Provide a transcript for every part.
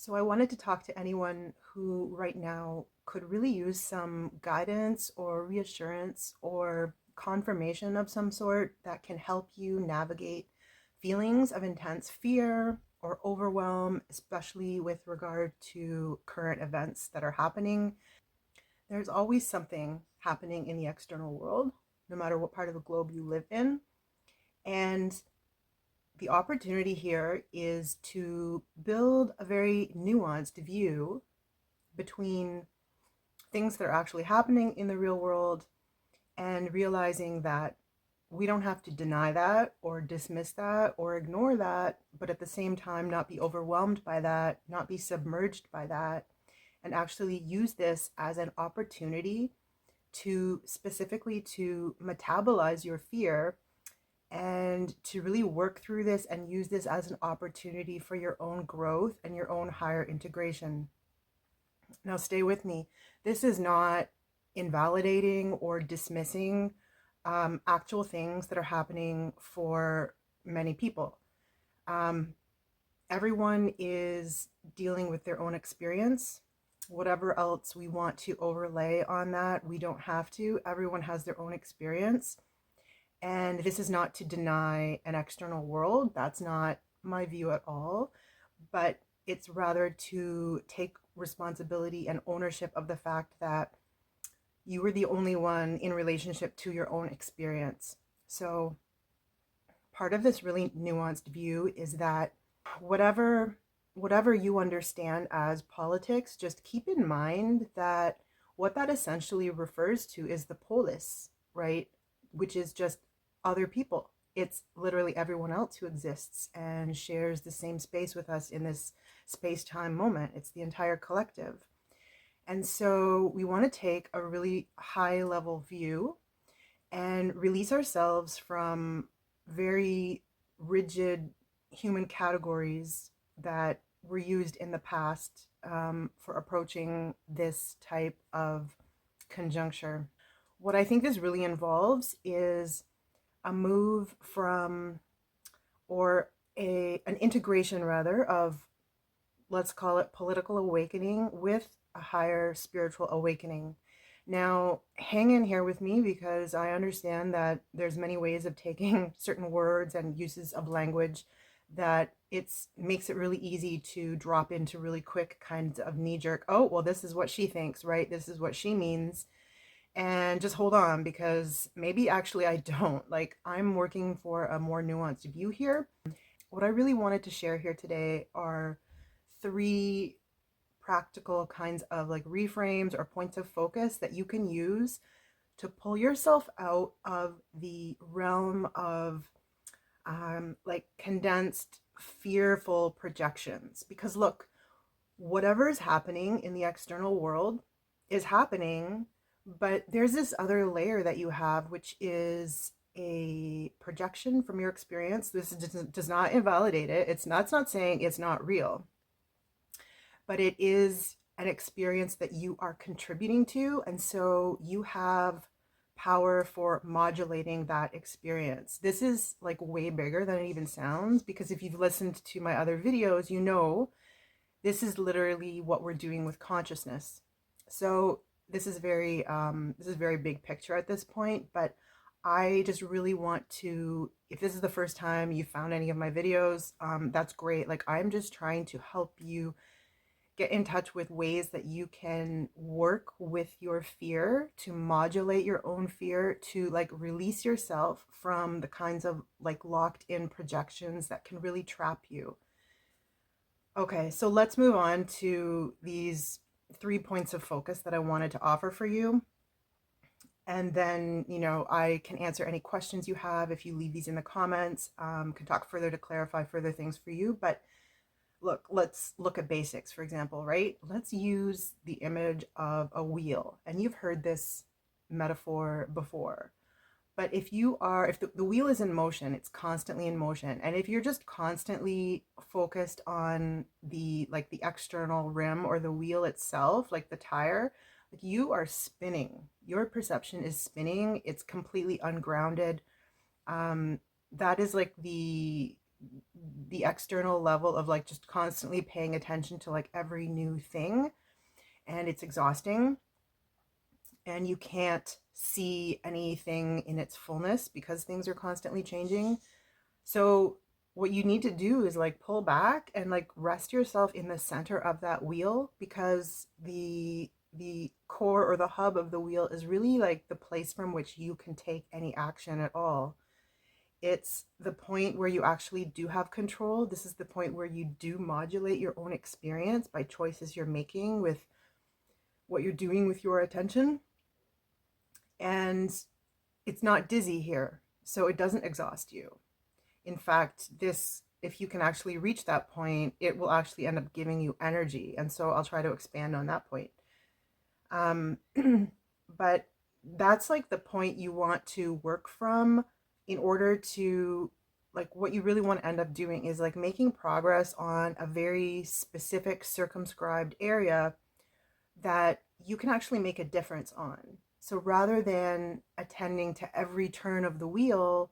So I wanted to talk to anyone who right now could really use some guidance or reassurance or confirmation of some sort that can help you navigate feelings of intense fear or overwhelm, especially with regard to current events that are happening. There's always something happening in the external world, no matter what part of the globe you live in. And the opportunity here is to build a very nuanced view between things that are actually happening in the real world and realizing that we don't have to deny that or dismiss that or ignore that, but at the same time, not be overwhelmed by that, not be submerged by that, and actually use this as an opportunity to specifically to metabolize your fear and to really work through this and use this as an opportunity for your own growth and your own higher integration. Now, stay with me. This is not invalidating or dismissing actual things that are happening for many people. Um, Everyone is dealing with their own experience. Whatever else we want to overlay on that, we don't have to. Everyone has their own experience. And this is not to deny an external world. That's not my view at all. But it's rather to take responsibility and ownership of the fact that you were the only one in relationship to your own experience. So part of this really nuanced view is that whatever whatever you understand as politics, just keep in mind that what that essentially refers to is the polis, right? Which is just other people. It's literally everyone else who exists and shares the same space with us in this space-time moment. It's the entire collective. And so we want to take a really high level view and release ourselves from very rigid human categories that were used in the past for approaching this type of conjuncture. What I think this really involves is a move from, or an integration rather, of, let's call it, political awakening with a higher spiritual awakening. Now, hang in here with me because I understand that there's many ways of taking certain words and uses of language that it's makes it really easy to drop into really quick kinds of knee-jerk, oh, well, this is what she thinks, right? This is what she means. And just hold on, because maybe actually I don't. Like, I'm working for a more nuanced view here. What I really wanted to share here today are three practical kinds of like reframes or points of focus that you can use to pull yourself out of the realm of like condensed, fearful projections. Because look, whatever is happening in the external world is happening, but there's this other layer that you have, which is a projection from your experience. This does not invalidate it. It's not saying it's not real, but it is an experience that you are contributing to. And so you have power for modulating that experience. This is like way bigger than it even sounds, because if you've listened to my other videos, you know this is literally what we're doing with consciousness. So this is very big picture at this point, but I just really want to, if this is the first time you found any of my videos, that's great. Like, I'm just trying to help you get in touch with ways that you can work with your fear to modulate your own fear, to like release yourself from the kinds of like locked in projections that can really trap you. Okay, so let's move on to these 3 points of focus that I wanted to offer for you. And then, I can answer any questions you have if you leave these in the comments. Can talk further to clarify further things for you. But look, let's look at basics, for example, right? Let's use the image of a wheel. And you've heard this metaphor before. But if the wheel is in motion, it's constantly in motion. And if you're just constantly focused on the external rim or the wheel itself, like the tire, like, you are spinning. Your perception is spinning. It's completely ungrounded. That is like the external level of like just constantly paying attention to like every new thing, and it's exhausting, and you can't see anything in its fullness because things are constantly changing. So what you need to do is like pull back and like rest yourself in the center of that wheel, because the core or the hub of the wheel is really like the place from which you can take any action at all. It's the point where you actually do have control. This is the point where you do modulate your own experience by choices you're making with what you're doing with your attention. And it's not dizzy here, so it doesn't exhaust you. In fact, this, if you can actually reach that point, it will actually end up giving you energy. And so I'll try to expand on that point. Um, but that's like the point you want to work from in order to, like, what you really want to end up doing is like making progress on a very specific circumscribed area that you can actually make a difference on. So rather than attending to every turn of the wheel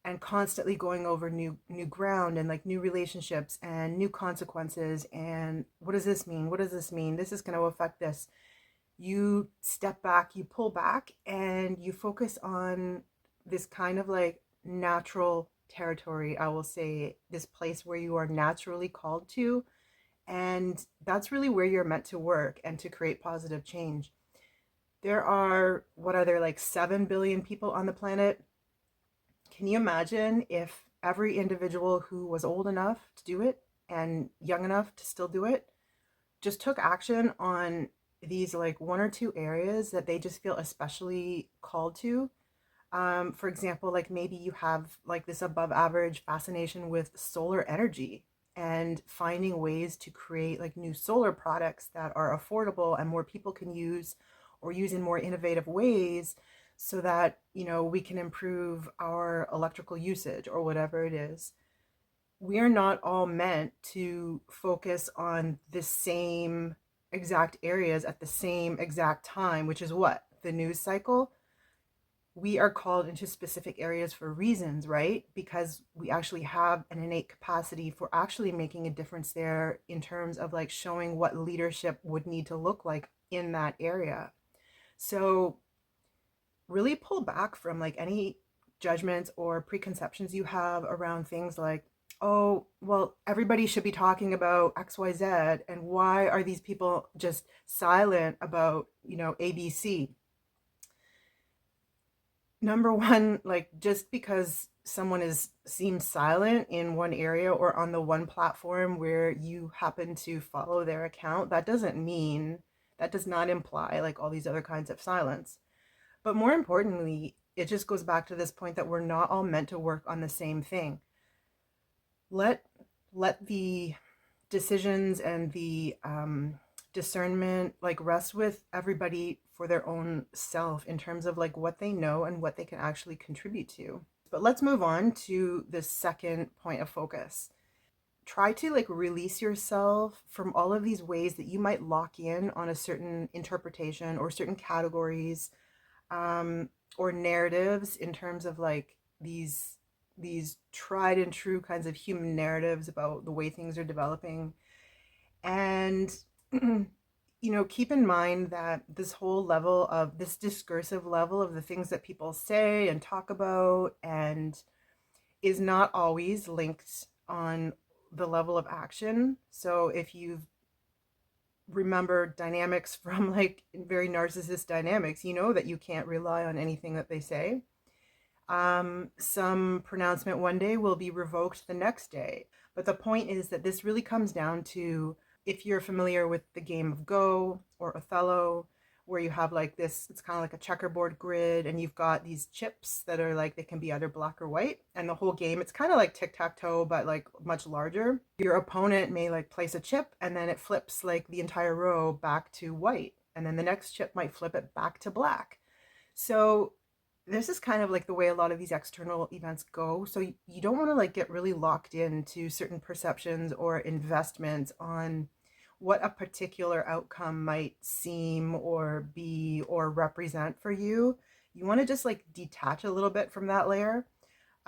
and constantly going over new ground and like new relationships and new consequences, and what does this mean, what does this mean, this is going to affect this, you step back, you pull back, and you focus on this kind of like natural territory, I will say, this place where you are naturally called to. And that's really where you're meant to work and to create positive change. There are, what are there, like 7 billion people on the planet? Can you imagine if every individual who was old enough to do it and young enough to still do it just took action on these like one or two areas that they just feel especially called to? For example, like maybe you have like this above average fascination with solar energy and finding ways to create like new solar products that are affordable and more people can use, or use in more innovative ways, so that, you know, we can improve our electrical usage or whatever it is. We are not all meant to focus on the same exact areas at the same exact time, which is what? The news cycle. We are called into specific areas for reasons, right? Because we actually have an innate capacity for actually making a difference there in terms of like showing what leadership would need to look like in that area. So really pull back from like any judgments or preconceptions you have around things like, oh, well, everybody should be talking about XYZ, and why are these people just silent about, you know, ABC? Number one, like just because someone is seems silent in one area or on the one platform where you happen to follow their account, that doesn't mean, that does not imply like all these other kinds of silence. But more importantly, it just goes back to this point that we're not all meant to work on the same thing. Let the decisions and the discernment like rest with everybody for their own self in terms of like what they know and what they can actually contribute to. But let's move on to the second point of focus. Try to like release yourself from all of these ways that you might lock in on a certain interpretation or certain categories, or narratives in terms of like these tried and true kinds of human narratives about the way things are developing. And you know, keep in mind that this whole level of this discursive level of the things that people say and talk about and is not always linked on the level of action. So if you've remember dynamics from like very narcissist dynamics, you know that you can't rely on anything that they say. Some pronouncement one day will be revoked the next day. But the point is that this really comes down to, if you're familiar with the game of Go or Othello, where you have like this, it's kind of like a checkerboard grid, and you've got these chips that are like, they can be either black or white. And the whole game, it's kind of like tic-tac-toe, but like much larger. Your opponent may like place a chip, and then it flips like the entire row back to white. And then the next chip might flip it back to black. So this is kind of like the way a lot of these external events go. So you don't want to like get really locked into certain perceptions or investments on what a particular outcome might seem or be or represent for you. You want to just like detach a little bit from that layer.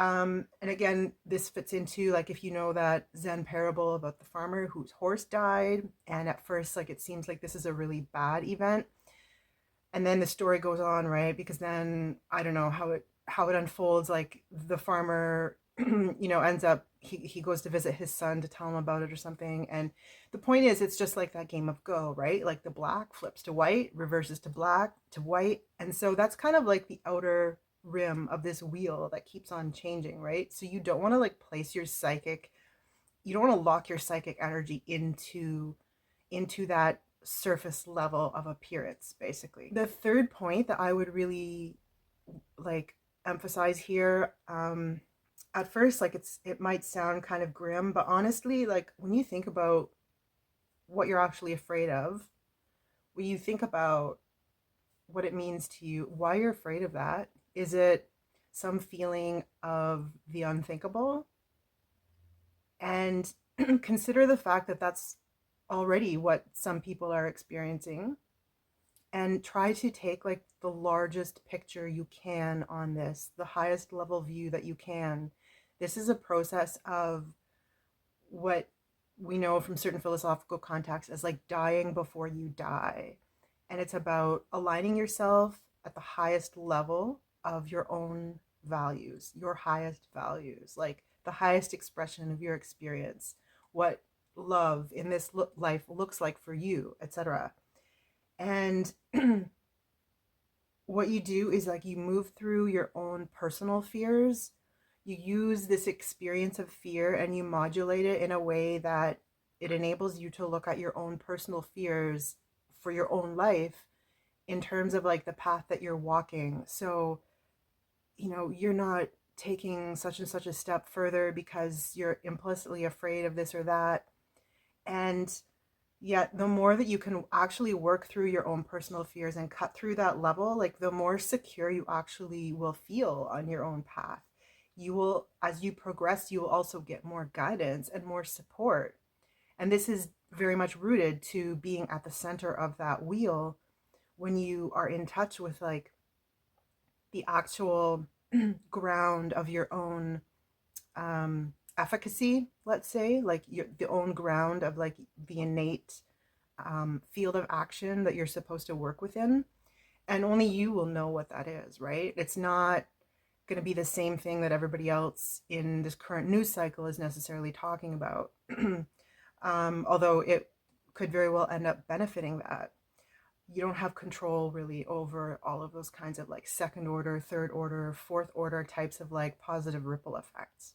And again, this fits into like if you know that Zen parable about the farmer whose horse died, and at first, like it seems like this is a really bad event, and then the story goes on, right? Because then I don't know how it unfolds. Like the farmer, ends up he goes to visit his son to tell him about it or something. And the point is, it's just like that game of Go, right? Like the black flips to white, reverses to black to white, and so that's kind of like the outer rim of this wheel that keeps on changing, right? So you don't want to like place your psychic, you don't want to lock your psychic energy into that surface level of appearance, basically. The third point that I would really like emphasize here, at first, like it might sound kind of grim, but honestly, like when you think about what you're actually afraid of, when you think about what it means to you, why you're afraid of that, is it some feeling of the unthinkable? And consider the fact that that's already what some people are experiencing, and try to take like the largest picture you can on this, the highest level view that you can. This is a process of what we know from certain philosophical contexts as like dying before you die. And it's about aligning yourself at the highest level of your own values, your highest values, like the highest expression of your experience, what love in this life looks like for you, etc. And what you do is like you move through your own personal fears. You use this experience of fear and you modulate it in a way that it enables you to look at your own personal fears for your own life in terms of like the path that you're walking. So, you're not taking such and such a step further because you're implicitly afraid of this or that. And yet, the more that you can actually work through your own personal fears and cut through that level, like the more secure you actually will feel on your own path. You will, as you progress, you will also get more guidance and more support. And this is very much rooted to being at the center of that wheel when you are in touch with like the actual ground of your own efficacy, let's say, like the own ground of like the innate field of action that you're supposed to work within. And only you will know what that is, right? It's not going to be the same thing that everybody else in this current news cycle is necessarily talking about. Although it could very well end up benefiting that. You don't have control really over all of those kinds of like second order, third order, fourth order types of like positive ripple effects.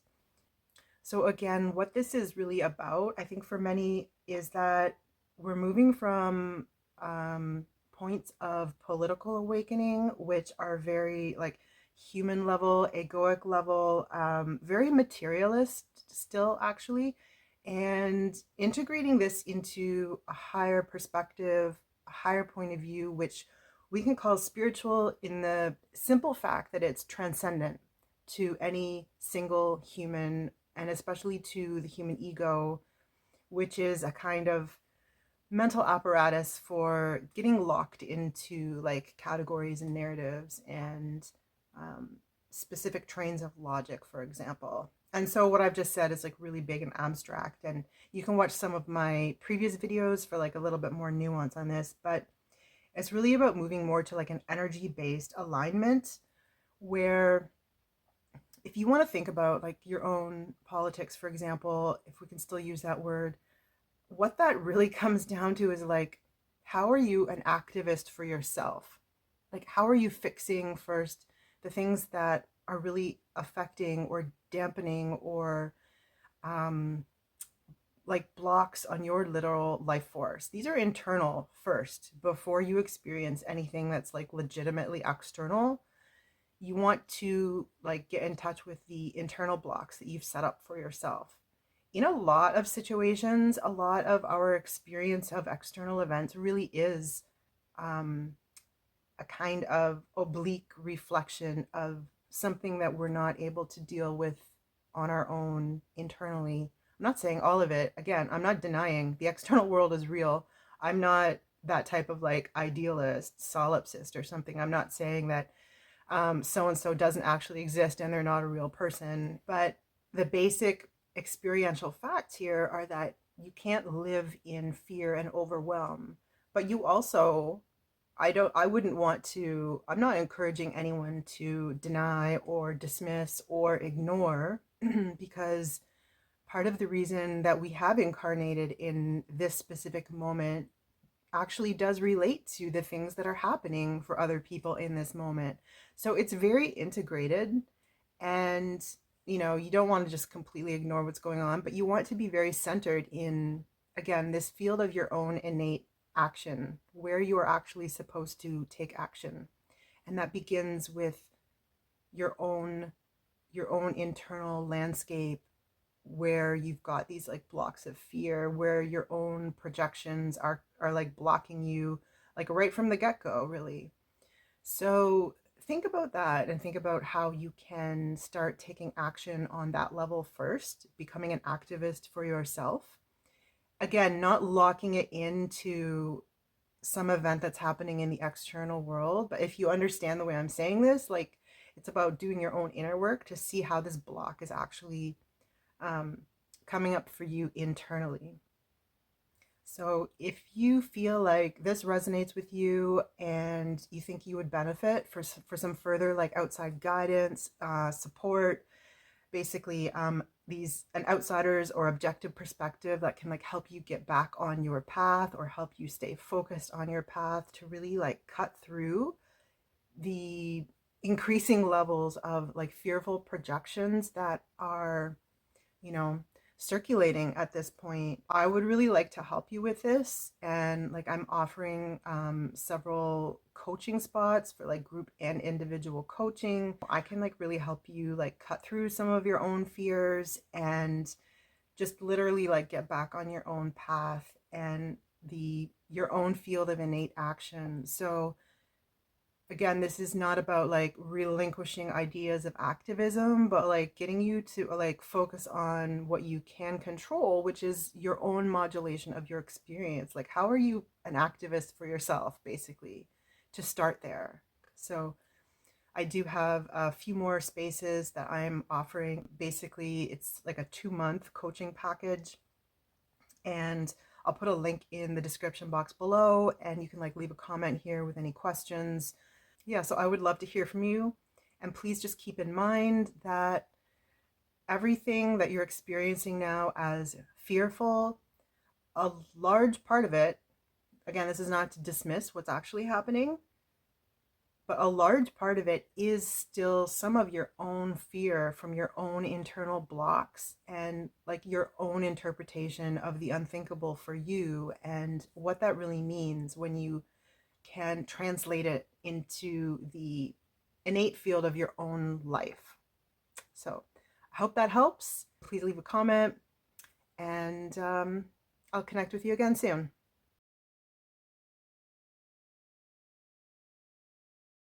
So again, what this is really about, I think for many, is that we're moving from points of political awakening, which are very like human level, egoic level, very materialist still actually, and integrating this into a higher perspective, a higher point of view, which we can call spiritual in the simple fact that it's transcendent to any single human, and especially to the human ego, which is a kind of mental apparatus for getting locked into like categories and narratives and specific trains of logic, for example. And so what I've just said is like really big and abstract, and you can watch some of my previous videos for like a little bit more nuance on this, but it's really about moving more to like an energy-based alignment where if you want to think about like your own politics, for example, if we can still use that word, what that really comes down to is like, how are you an activist for yourself? Like, how are you fixing first the things that are really affecting or dampening or like blocks on your literal life force? These are internal first before you experience anything that's like legitimately external. You want to like get in touch with the internal blocks that you've set up for yourself. In a lot of situations, a lot of our experience of external events really is a kind of oblique reflection of something that we're not able to deal with on our own internally. I'm not saying all of it. Again, I'm not denying the external world is real. I'm not that type of like idealist, solipsist or something. I'm not saying that so and so doesn't actually exist and they're not a real person. But the basic experiential facts here are that you can't live in fear and overwhelm, but you also, I wouldn't want to, I'm not encouraging anyone to deny or dismiss or ignore because part of the reason that we have incarnated in this specific moment actually does relate to the things that are happening for other people in this moment. So it's very integrated, and you don't want to just completely ignore what's going on, but you want to be very centered in, again, this field of your own innate action, where you are actually supposed to take action. And that begins with your own internal landscape, where you've got these like blocks of fear, where your own projections are like blocking you, like right from the get-go, really. So think about that and think about how you can start taking action on that level first, becoming an activist for yourself. Again, not locking it into some event that's happening in the external world, but if you understand the way I'm saying this, like, it's about doing your own inner work to see how this block is actually um, coming up for you internally. So if you feel like this resonates with you and you think you would benefit for some further like outside guidance, support, basically these an outsider's or objective perspective that can like help you get back on your path or help you stay focused on your path to really like cut through the increasing levels of like fearful projections that are, you know, circulating at this point, I would really like to help you with this. And like, I'm offering several coaching spots for like group and individual coaching. I can like really help you like cut through some of your own fears and just literally like get back on your own path and your own field of innate action. So again, this is not about like relinquishing ideas of activism, but like getting you to like focus on what you can control, which is your own modulation of your experience. Like, how are you an activist for yourself, basically, to start there? So I do have a few more spaces that I'm offering. Basically, it's like a 2-month coaching package, and I'll put a link in the description box below, and you can like leave a comment here with any questions. Yeah, so I would love to hear from you. And please just keep in mind that everything that you're experiencing now as fearful, a large part of it, again, this is not to dismiss what's actually happening, but a large part of it is still some of your own fear from your own internal blocks and like your own interpretation of the unthinkable for you and what that really means when you can translate it into the innate field of your own life. So I hope that helps. Please leave a comment, and I'll connect with you again soon.